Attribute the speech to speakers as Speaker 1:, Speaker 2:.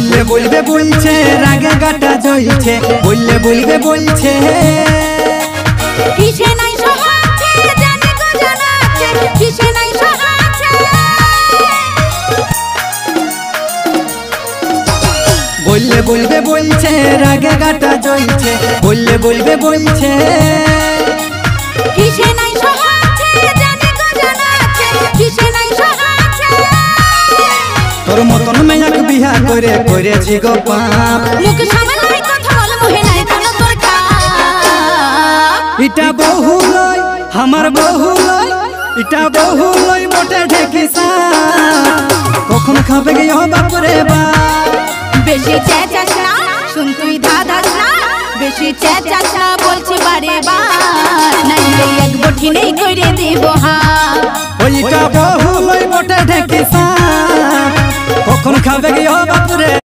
Speaker 1: বললে বলবে বলছে রাগে গাটা জ্বলছে বললে বলবে বলছে
Speaker 2: কিসে নাই সহাছে জানে গো জানাছে কিসে নাই সহাছে
Speaker 1: বললে বলবে বলছে রাগে গাটা জ্বলছে বললে বলবে বলছে
Speaker 2: কিসে নাই সহাছে জানে গো জানাছে কিসে নাই সহাছে
Speaker 1: তোর মতন মেয়াক বিহা করে করেছি গো পাপ
Speaker 2: মুখ সামলাই কথা বল মুহে নাই কোনো তোর কাপ
Speaker 1: ইটা বহু লই আমার বহু লই ইটা বহু লই মোটে ঢেকিসা কখন খাবে গিয়ে বাপরে বাপ
Speaker 2: বেশি চেঁচাস না শুন তুই ধাঁধাস না বেশি চেঁচাস না বলছি বারে বার নাইলে এক বঠি নেই কইরে দিব হাত
Speaker 1: ওইটা বহু লই মোটে ঢেকিসা কখন খাবে গিয়ে বাপরে